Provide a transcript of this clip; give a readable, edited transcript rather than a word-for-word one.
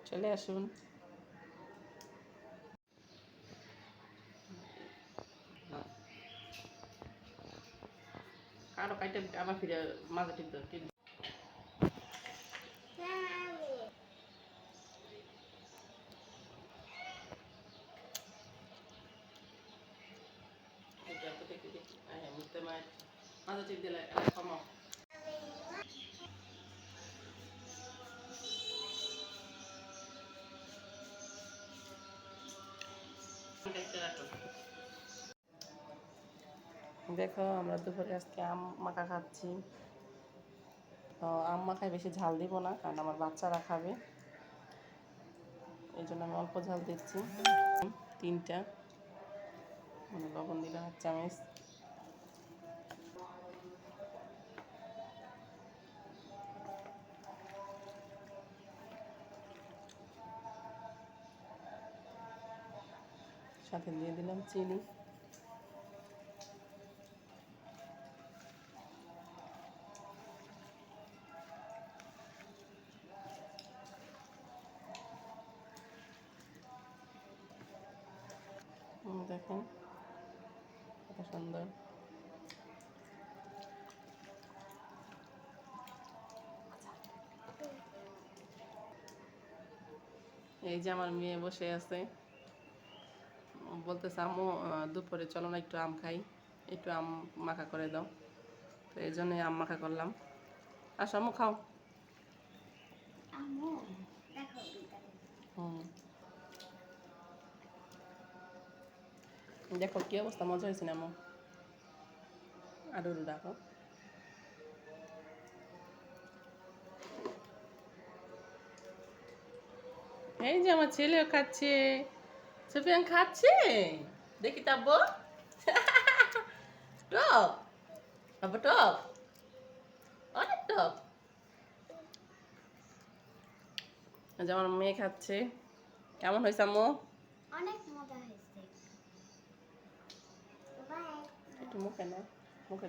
চলে আসুন। কারো কাইটে আবার ফিরে মাঝে টিপ মাঝে টিপ দিলে কমাও। দেখো আমরা দুপুরে আজকে আম মাখা খাচ্ছি। তো আম মাখায় বেশি ঝাল দিব না, কারণ আমার বাচ্চারা খাবে, এই জন্য আমি অল্প ঝাল দিচ্ছি। 3টা লবণ দিলাম 1 চামচ। সাথে দিয়ে দিলাম চিনি। দেখেন কত সুন্দর। এই যে আমার মেয়ে বসে আছে, বলতেছে আম্মু দুপুরে চলো না একটু আম খাই, একটু আম মাখা করে দাও। তো এই জন্যই আম মাখা করলাম। আসো আম্মু খাও। দেখো কি অবস্থা, মজা হয়েছে না আম্মু? আরো রাখো। এই যে আমার ছেলেও খাচ্ছে, সুফিয়ান খাচ্ছে, দেখি তাব্বো। টক আব্বু, টক, অনেক টক। যে আমার মেয়ে খাচ্ছে। কেমন হয়েছে আম্মু? অনেক মজা হয়েছে। একটু মুখে না, মুখে